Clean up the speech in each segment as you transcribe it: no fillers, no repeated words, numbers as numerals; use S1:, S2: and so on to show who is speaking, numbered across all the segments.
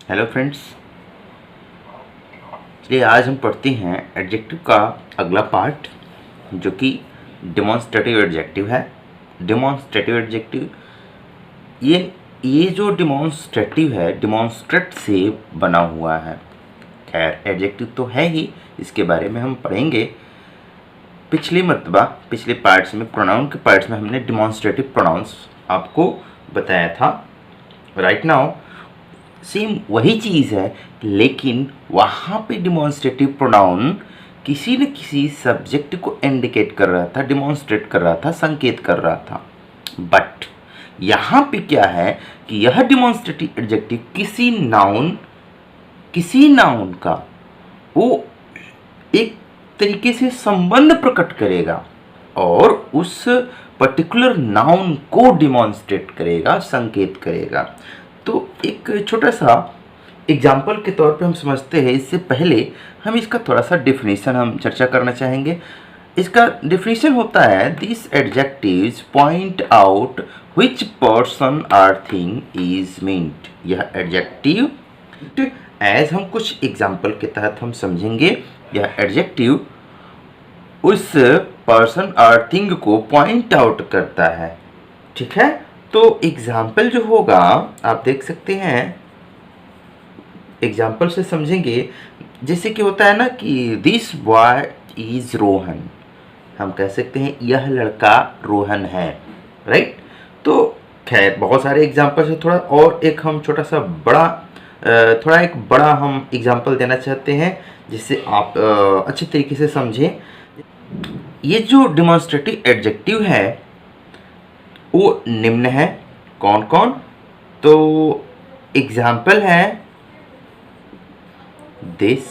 S1: Hello friends, चलिए आज हम पढ़ते हैं एडजेक्टिव का अगला पार्ट जो कि डेमोन्स्ट्रेटिव एडजेक्टिव है। डेमोन्स्ट्रेटिव एडजेक्टिव ये जो डेमोन्स्ट्रेटिव है, डेमोन्स्ट्रेट से बना हुआ है। खैर एडजेक्टिव तो है ही, इसके बारे में हम पढ़ेंगे। पिछले पार्ट्स में, प्रोनाउन के पार्ट्स में हमने डेमोन्स्ट्रेटिव प्रोनाउंस आपको बताया था। राइट नाउ सेम वही चीज़ है, लेकिन वहाँ पे डिमॉन्स्ट्रेटिव प्रोनाउन किसी न किसी सब्जेक्ट को इंडिकेट कर रहा था, डिमॉन्स्ट्रेट कर रहा था, संकेत कर रहा था। बट यहाँ पे क्या है कि यह डिमॉन्स्ट्रेटिव एडजेक्टिव किसी नाउन का वो एक तरीके से संबंध प्रकट करेगा और उस पर्टिकुलर नाउन को डिमॉन्स्ट्रेट करेगा, संकेत करेगा। तो एक छोटा सा एग्जाम्पल के तौर पे हम समझते हैं। इससे पहले हम इसका थोड़ा सा डेफिनेशन हम चर्चा करना चाहेंगे। इसका डेफिनेशन होता है, this adjectives point out which person or thing is meant. यह एडजेक्टिव एज हम कुछ एग्जाम्पल के तहत हम समझेंगे, यह एडजेक्टिव उस पर्सन और थिंग को पॉइंट आउट करता है। ठीक है, तो एग्जाम्पल जो होगा आप देख सकते हैं, एग्जाम्पल से समझेंगे। जैसे कि होता है ना कि दिस बॉय इज रोहन, हम कह सकते हैं यह लड़का रोहन है। राइट, तो खैर बहुत सारे एग्जाम्पल है। थोड़ा और एक हम छोटा सा एक बड़ा हम एग्जाम्पल देना चाहते हैं जिससे आप अच्छे तरीके से समझें। ये जो डेमोन्स्ट्रेटिव एडजेक्टिव है वो निम्न है। कौन कौन? तो एग्जाम्पल है दिस,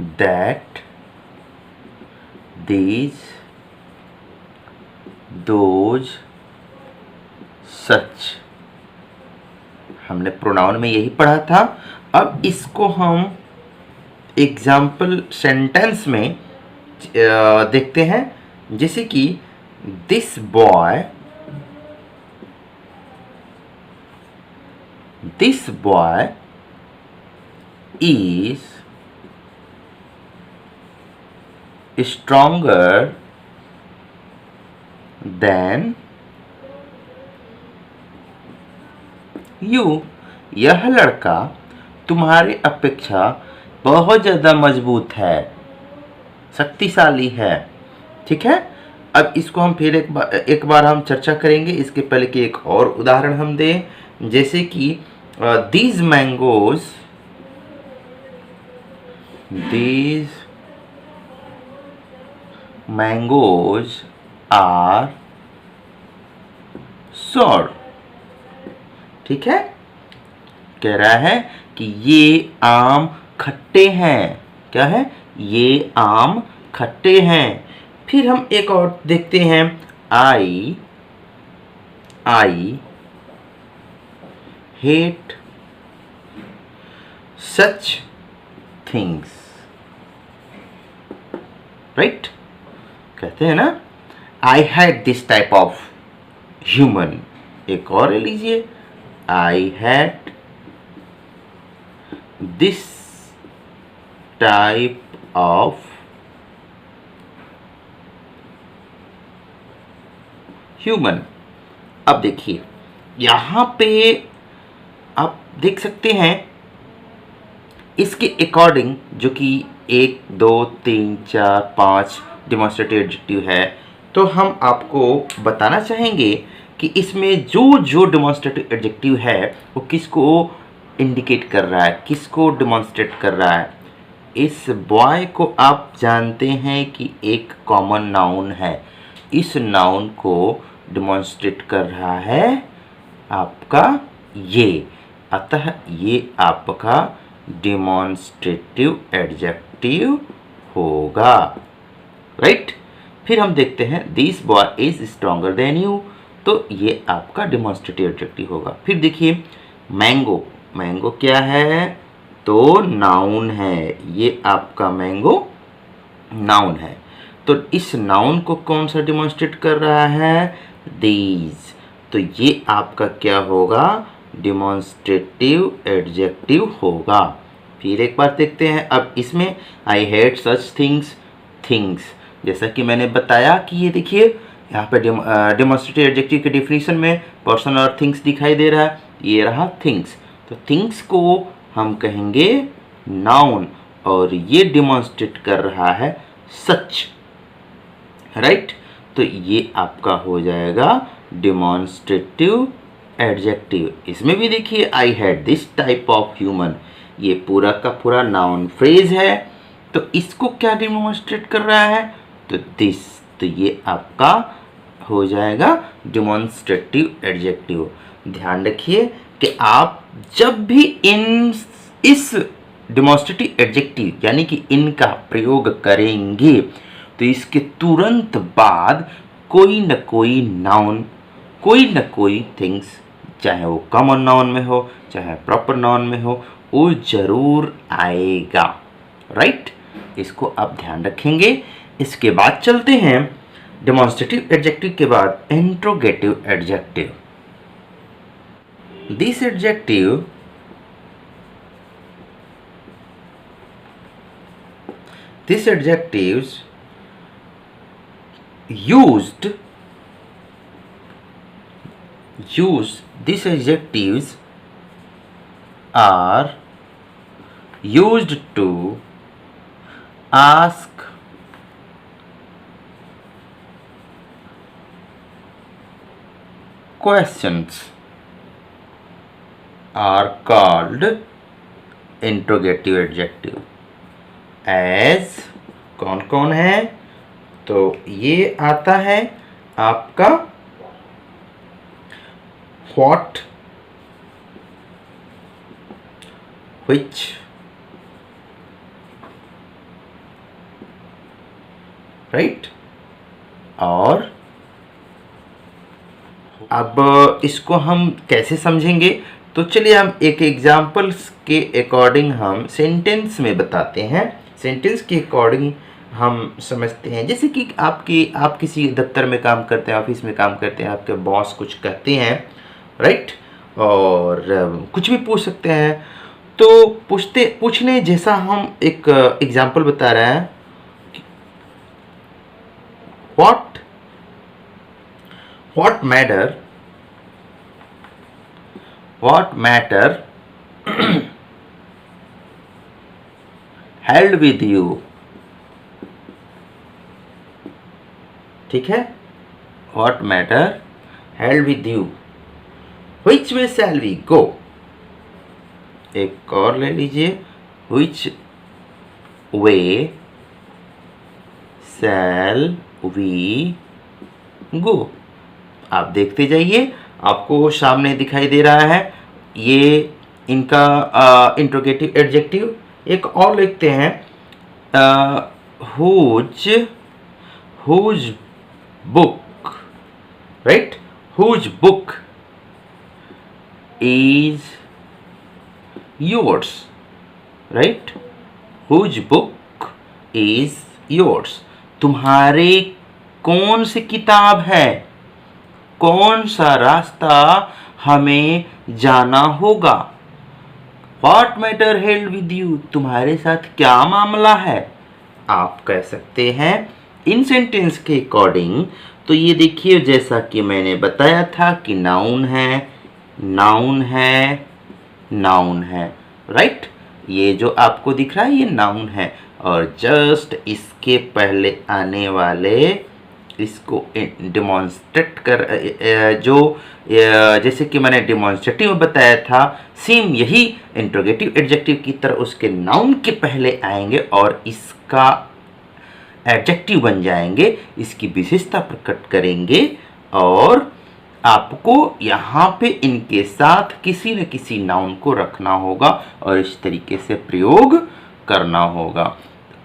S1: दैट, दीज, दोज, सच। हमने प्रोनाउन में यही पढ़ा था। अब इसको हम एग्जाम्पल सेंटेंस में देखते हैं। जैसे कि this boy is stronger than you। यह लड़का तुम्हारे अपेक्षा बहुत ज़्यादा मजबूत है, शक्तिशाली है। ठीक है, अब इसको हम फिर एक बार हम चर्चा करेंगे। इसके पहले कि एक और उदाहरण हम दें, जैसे कि these mangoes are sour। ठीक है, कह रहा है कि ये आम खट्टे हैं। क्या है? ये आम खट्टे हैं। फिर हम एक और देखते हैं, I hate such things. Right, कहते हैं ना, I had this type of human. एक और ले लीजिए, I had this type of human. अब देखिए यहाँ पे आप देख सकते हैं इसके अकॉर्डिंग, जो कि 1 2 3 4 5 डेमोन्स्ट्रेटिव एडजेक्टिव है, तो हम आपको बताना चाहेंगे कि इसमें जो डेमोन्स्ट्रेटिव एडजेक्टिव है वो किसको इंडिकेट कर रहा है, किसको डेमोन्स्ट्रेट कर रहा है। इस बॉय को आप जानते हैं कि एक कॉमन नाउन है, इस नाउन को डेमोन्स्ट्रेट कर रहा है आपका ये, अतः ये आपका डेमोन्स्ट्रेटिव एडजेक्टिव होगा। राइट, फिर हम देखते हैं this boy is stronger than you, तो ये आपका डेमोन्स्ट्रेटिव एडजेक्टिव होगा। फिर देखिए मैंगो क्या है? तो नाउन है, ये आपका मैंगो नाउन है। तो इस नाउन को कौन सा डेमोन्स्ट्रेट कर रहा है? दीज, तो ये आपका क्या होगा? डिमॉन्स्ट्रेटिव एडजेक्टिव होगा। फिर एक बार देखते हैं। अब इसमें I hate such things, things, जैसा कि मैंने बताया कि ये देखिए यहाँ पे डिमॉन्स्ट्रेटिव एडजेक्टिव के डिफिनीशन में पर्सन और थिंग्स दिखाई दे रहा है, ये रहा थिंग्स। तो थिंग्स को हम कहेंगे नाउन और ये डिमॉन्स्ट्रेट कर रहा है सच, राइट। तो ये आपका हो जाएगा डिमॉन्स्ट्रेटिव एडजेक्टिव। इसमें भी देखिए I had this type of human, ये पूरा का पूरा नाउन फ्रेज है, तो इसको क्या डिमॉन्स्ट्रेट कर रहा है, तो दिस, तो ये आपका हो जाएगा डिमॉन्स्ट्रेटिव एडजेक्टिव। ध्यान रखिए कि आप जब भी इस डिमॉन्स्ट्रेटिव एडजेक्टिव यानी कि इनका प्रयोग करेंगे तो इसके तुरंत बाद कोई न कोई नाउन, कोई न कोई थिंग्स, चाहे वो कॉमन नाउन में हो चाहे प्रॉपर नाउन में हो, वो जरूर आएगा, राइट। इसको आप ध्यान रखेंगे। इसके बाद चलते हैं डेमोन्स्ट्रेटिव एडजेक्टिव के बाद interrogative adjective. This adjective these adjectives these adjectives are used to ask questions, are called interrogative adjective। As कौन कौन है, तो ये आता है आपका व्हाट, व्हिच, राइट। और अब इसको हम कैसे समझेंगे, तो चलिए हम एक एग्जाम्पल्स के अकॉर्डिंग हम सेंटेंस में बताते हैं। सेंटेंस के अकॉर्डिंग हम समझते हैं। जैसे कि आप किसी दफ्तर में काम करते हैं, ऑफिस में काम करते हैं, आपके बॉस कुछ कहते हैं, राइट, और कुछ भी पूछ सकते हैं। तो पूछने जैसा हम एक एग्जाम्पल बता रहे हैं, what matter held with you, ठीक है। what matter held with you, which way shall we go, एक और ले लीजिए, which way shall we go। आप देखते जाइए, आपको सामने दिखाई दे रहा है ये इनका इंट्रोगेटिव एडजेक्टिव। एक और लिखते हैं whose book, right, whose book is yours, right, whose book is yours, तुम्हारे कौन सी किताब है, कौन सा रास्ता हमें जाना होगा। What matter held with you, तुम्हारे साथ क्या मामला है, आप कह सकते हैं इन सेंटेंस के अकॉर्डिंग। तो ये देखिए, जैसा कि मैंने बताया था कि नाउन है, नाउन है, नाउन है, राइट। ये जो आपको दिख रहा है ये नाउन है, और जस्ट इसके पहले आने वाले इसको डिमॉन्स्ट्रेट कर जैसे कि मैंने डिमॉन्स्ट्रेटिव में बताया था, सेम यही इंट्रोगेटिव एडजेक्टिव की तरह उसके नाउन के पहले आएंगे और इसका एडजेक्टिव बन जाएंगे, इसकी विशेषता प्रकट करेंगे, और आपको यहाँ पे इनके साथ किसी न किसी नाउन को रखना होगा और इस तरीके से प्रयोग करना होगा।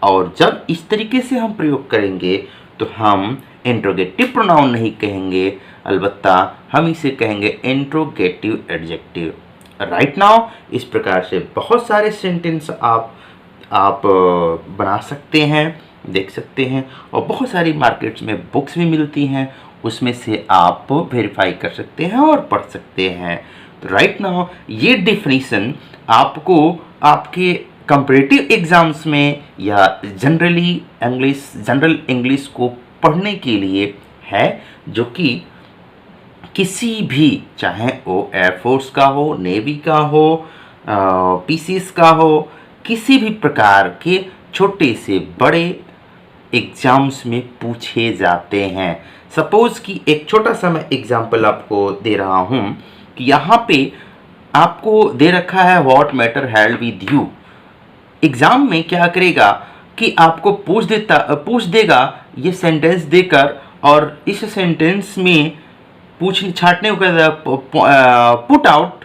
S1: और जब इस तरीके से हम प्रयोग करेंगे तो हम इंट्रोगेटिव प्रोनाउन नहीं कहेंगे, अलबत्ता हम इसे कहेंगे इंट्रोगेटिव एडजेक्टिव। राइट नाउ इस प्रकार से बहुत सारे सेंटेंस आप बना सकते हैं, देख सकते हैं, और बहुत सारी मार्केट्स में बुक्स भी मिलती हैं, उसमें से आप वेरीफाई कर सकते हैं और पढ़ सकते हैं। तो राइट नाउ ये डेफिनेशन आपको आपके कंपैरेटिव एग्जाम्स में या जनरल इंग्लिश को पढ़ने के लिए है, जो कि किसी भी, चाहे वो एयरफोर्स का हो, नेवी का हो, पीसीएस का हो, किसी भी प्रकार के छोटे से बड़े एग्जाम्स में पूछे जाते हैं। सपोज कि एक छोटा सा मैं एग्जाम्पल आपको दे रहा हूँ कि यहाँ पे आपको दे रखा है what matter held with you. Exam में क्या करेगा कि आपको पूछ देगा ये सेंटेंस देकर, और इस सेंटेंस में छाटने को put out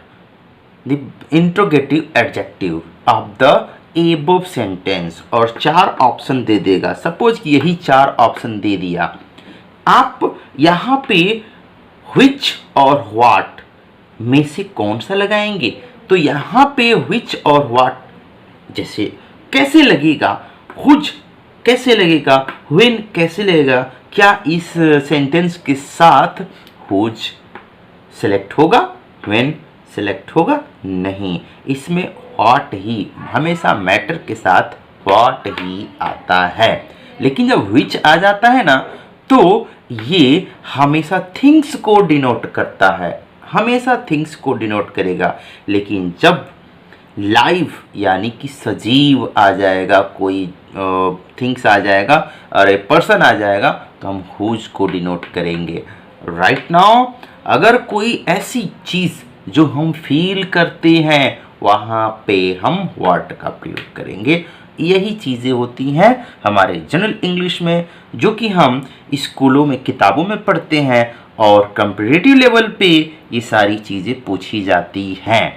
S1: the interrogative adjective of the above sentence, और 4 ऑप्शन दे देगा। सपोज कि यही 4 ऑप्शन दे दिया, आप यहाँ पे which और what में से कौन सा लगाएंगे? तो यहाँ पे which और what जैसे कैसे लगेगा, whose कैसे लगेगा, when कैसे लगेगा, क्या इस सेंटेंस के साथ whose सेलेक्ट होगा, when सेलेक्ट होगा? नहीं, इसमें what ही हमेशा मैटर के साथ what ही आता है। लेकिन जब which आ जाता है ना, तो ये हमेशा थिंग्स को डिनोट करता है, हमेशा थिंग्स को डिनोट करेगा। लेकिन जब लाइव यानी कि सजीव आ जाएगा, कोई थिंग्स आ जाएगा और ए पर्सन आ जाएगा, तो हम हुज को डिनोट करेंगे। राइट नाउ अगर कोई ऐसी चीज़ जो हम फील करते हैं, वहाँ पे हम व्हाट का प्रयोग करेंगे। यही चीज़ें होती हैं हमारे जनरल इंग्लिश में, जो कि हम स्कूलों में किताबों में पढ़ते हैं, और कंपैरेटिव लेवल पे ये सारी चीज़ें पूछी जाती हैं।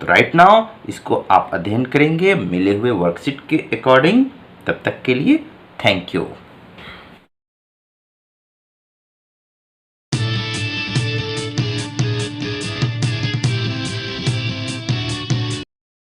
S1: तो राइट नाउ इसको आप अध्ययन करेंगे मिले हुए वर्कशीट के अकॉर्डिंग। तब तक के लिए थैंक यू।